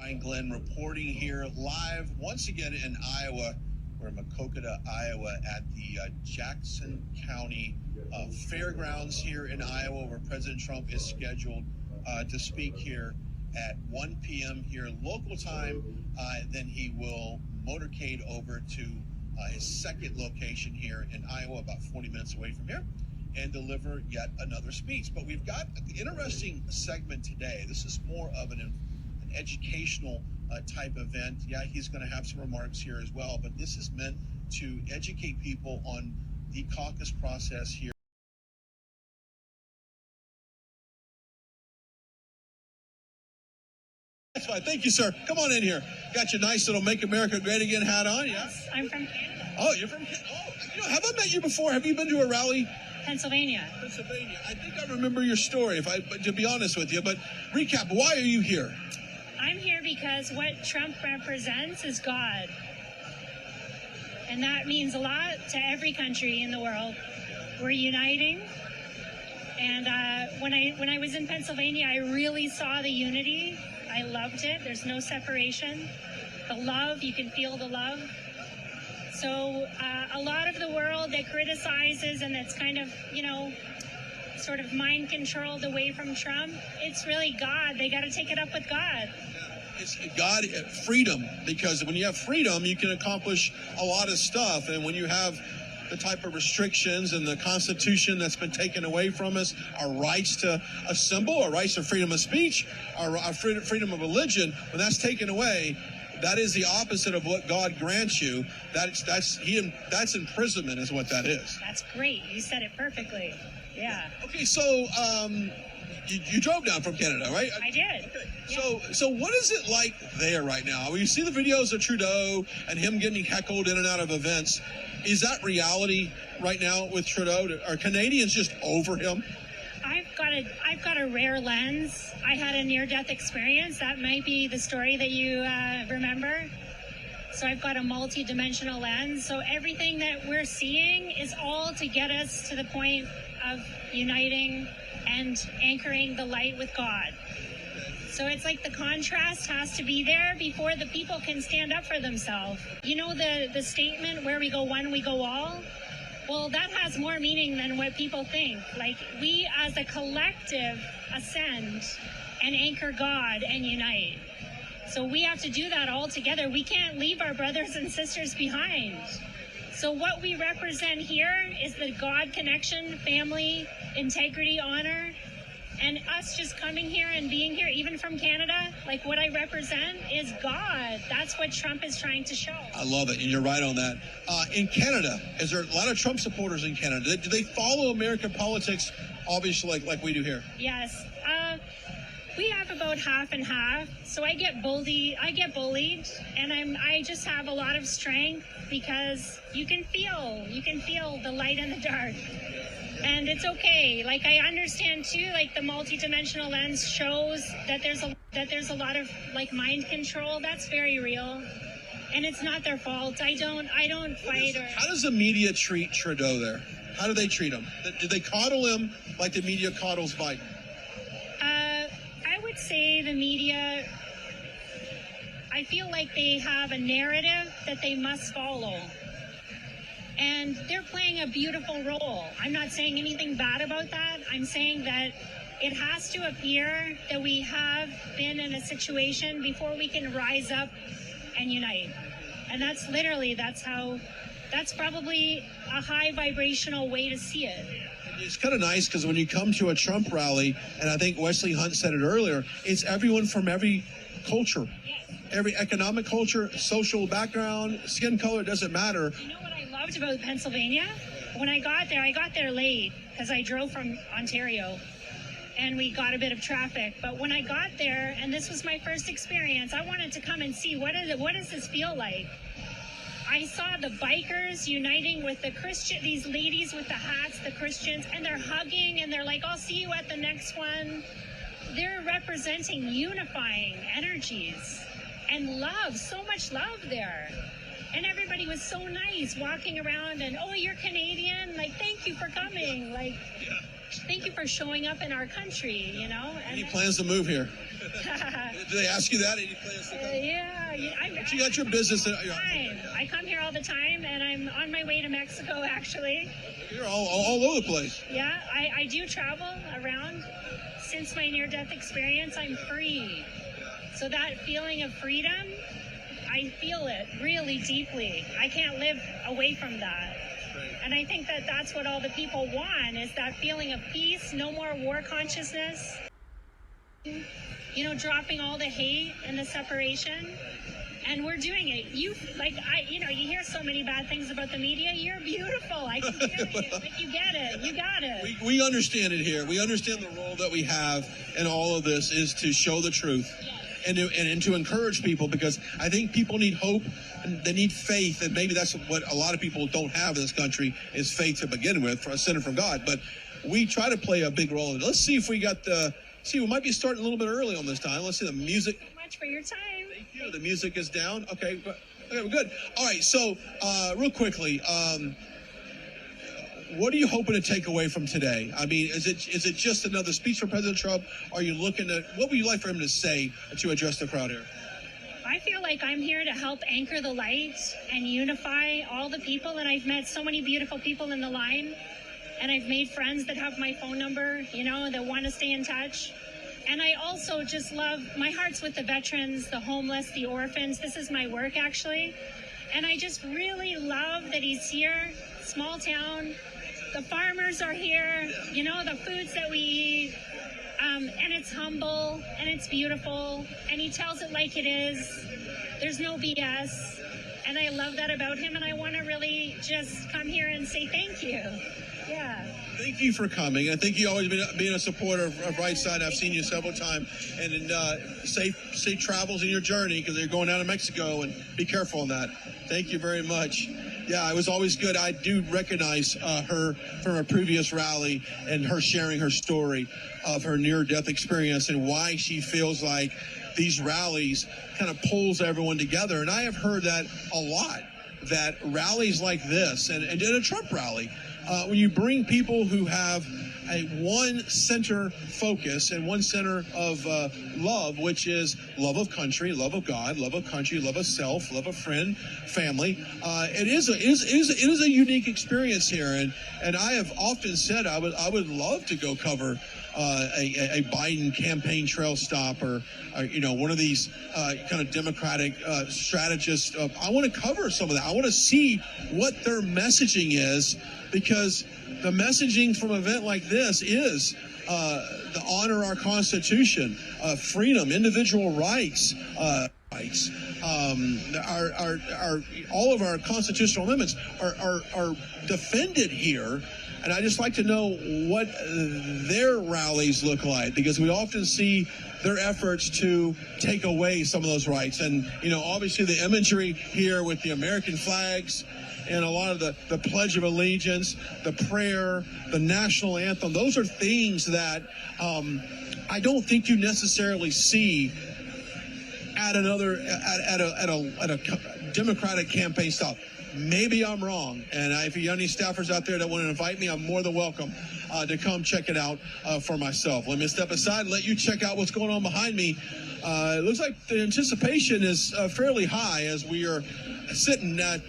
I'm Glenn reporting here live once again in Iowa. We're in Maquoketa, Iowa at the Jackson County Fairgrounds here in Iowa, where President Trump is scheduled to speak here at 1 p.m. here local time. Then he will motorcade over to his second location here in Iowa, about 40 minutes away from here, and deliver yet another speech. But we've got an interesting segment today. This is more of an educational type event. Yeah, he's going to have some remarks here as well, but this is meant to educate people on the caucus process here. That's fine. Thank you, sir. Come on in here. Got your nice little Make America Great Again hat on. Yeah. Yes, I'm from Canada. Oh, you're from Canada. Oh, have I met you before? Have you been to a rally? Pennsylvania. Pennsylvania. I think I remember your story, to be honest with you. But recap, why are you here? I'm here because what Trump represents is God. And that means a lot to every country in the world. We're uniting. And when I was in Pennsylvania, I really saw the unity. I loved it. There's no separation. The love, you can feel the love. So a lot of the world that criticizes and that's kind of, sort of mind controlled away from Trump, it's really God. They got to take it up with God. It's God, freedom, because when you have freedom, you can accomplish a lot of stuff. And when you have the type of restrictions and the Constitution that's been taken away from us, our rights to assemble, our rights to freedom of speech, our freedom of religion, when that's taken away, that is the opposite of what God grants you. That's imprisonment is what that is. That's great. You said it perfectly. Yeah. Okay, so you drove down from Canada, right? I did. Okay. Yeah. So what is it like there right now? When you see the videos of Trudeau and him getting heckled in and out of events, is that reality right now with Trudeau? Are Canadians just over him? I've got a rare lens. I had a near-death experience. That might be the story that you remember. So I've got a multi-dimensional lens. So everything that we're seeing is all to get us to the point of uniting and anchoring the light with God. So it's like the contrast has to be there before the people can stand up for themselves. You know the statement, where we go one, we go all? Well, that has more meaning than what people think. Like, we as a collective ascend and anchor God and unite. So we have to do that all together. We can't leave our brothers and sisters behind. So what we represent here is the God connection, family, integrity, honor. And us just coming here and being here, even from Canada, like what I represent is God. That's what Trump is trying to show. I love it, and you're right on that. In Canada, is there a lot of Trump supporters in Canada? Do they follow American politics, obviously, like we do here? Yes. We have about half and half. So I get bullied, and I just have a lot of strength because you can feel the light in the dark. And it's okay. Like, I understand too, like the multidimensional lens shows that there's a lot of like mind control. That's very real. And it's not their fault. I don't fight. How does the media treat Trudeau there? How do they treat him? Do they coddle him like the media coddles Biden? I would say the media, I feel like they have a narrative that they must follow. And they're playing a beautiful role. I'm not saying anything bad about that. I'm saying that it has to appear that we have been in a situation before we can rise up and unite. And that's probably a high vibrational way to see it. It's kind of nice because when you come to a Trump rally, and I think Wesley Hunt said it earlier, it's everyone from every culture, every economic culture, social background, skin color, doesn't matter. You know what I loved about Pennsylvania? When I got there late because I drove from Ontario and we got a bit of traffic. But when I got there, and this was my first experience, I wanted to come and see what does this feel like? I saw the bikers uniting with the Christian, these ladies with the hats, the Christians, and they're hugging and they're like, I'll see you at the next one. They're representing unifying energies and love, so much love there. And everybody was so nice walking around and, oh, you're Canadian? Like, thank you for coming. Like, thank you for showing up in our country, you know? And any plans to move here? Do they ask you that? Any plans to come? But you got your business. I come here all the time, and I'm on my way to Mexico, actually. You're all over the place. Yeah, I do travel around. Since my near-death experience, I'm free. So that feeling of freedom, I feel it really deeply. I can't live away from that. And I think that that's what all the people want, is that feeling of peace, no more war consciousness, dropping all the hate and the separation. And we're doing it. You hear so many bad things about the media. You're beautiful. I can hear you. Like, you get it. You got it. We understand it here. We understand the role that we have in all of this is to show the truth. Yes. And to encourage people, because I think people need hope and they need faith, and maybe that's what a lot of people don't have in this country is faith to begin with, for a sinner from God. But we try to play a big role in it. Let's see if we got we might be starting a little bit early on this time. Let's see the music. Thank you so much for your time. Thank you. The music is down. Okay, we're good. All right, so real quickly, what are you hoping to take away from today? I mean, is it just another speech from President Trump? Are you looking at what would you like for him to say to address the crowd here? I feel like I'm here to help anchor the light and unify all the people, and I've met so many beautiful people in the line, and I've made friends that have my phone number, that want to stay in touch. And I also just love, my heart's with the veterans, the homeless, the orphans. This is my work, actually. And I just really love that he's here, small town. The farmers are here, the foods that we eat. And it's humble, and it's beautiful, and he tells it like it is. There's no BS. And I love that about him, and I want to really just come here and say thank you. Yeah. Thank you for coming. I think you always been a supporter of Right Side. I've seen you several times. And safe travels in your journey, because you're going down to Mexico, and be careful on that. Thank you very much. Yeah, it was always good. I do recognize her from a previous rally and her sharing her story of her near-death experience and why she feels like these rallies kind of pulls everyone together. And I have heard that a lot, that rallies like this and a Trump rally, when you bring people who have a one center focus and one center of love, which is love of country, love of God, love of country, love of self, love of friend, family. It is a unique experience here, and I have often said I would love to go cover a Biden campaign trail stop or one of these kind of Democratic strategists. I want to cover some of that. I want to see what their messaging is, because the messaging from an event like this is to honor our Constitution, freedom, individual rights, all of our constitutional amendments are defended here. And I just like to know what their rallies look like, because we often see their efforts to take away some of those rights. And, obviously the imagery here with the American flags and a lot of the Pledge of Allegiance, the prayer, the national anthem, those are things that I don't think you necessarily see at a Democratic campaign stop. Maybe I'm wrong, and if you have any staffers out there that want to invite me, I'm more than welcome to come check it out for myself. Let me step aside and let you check out what's going on behind me. It looks like the anticipation is fairly high as we are sitting at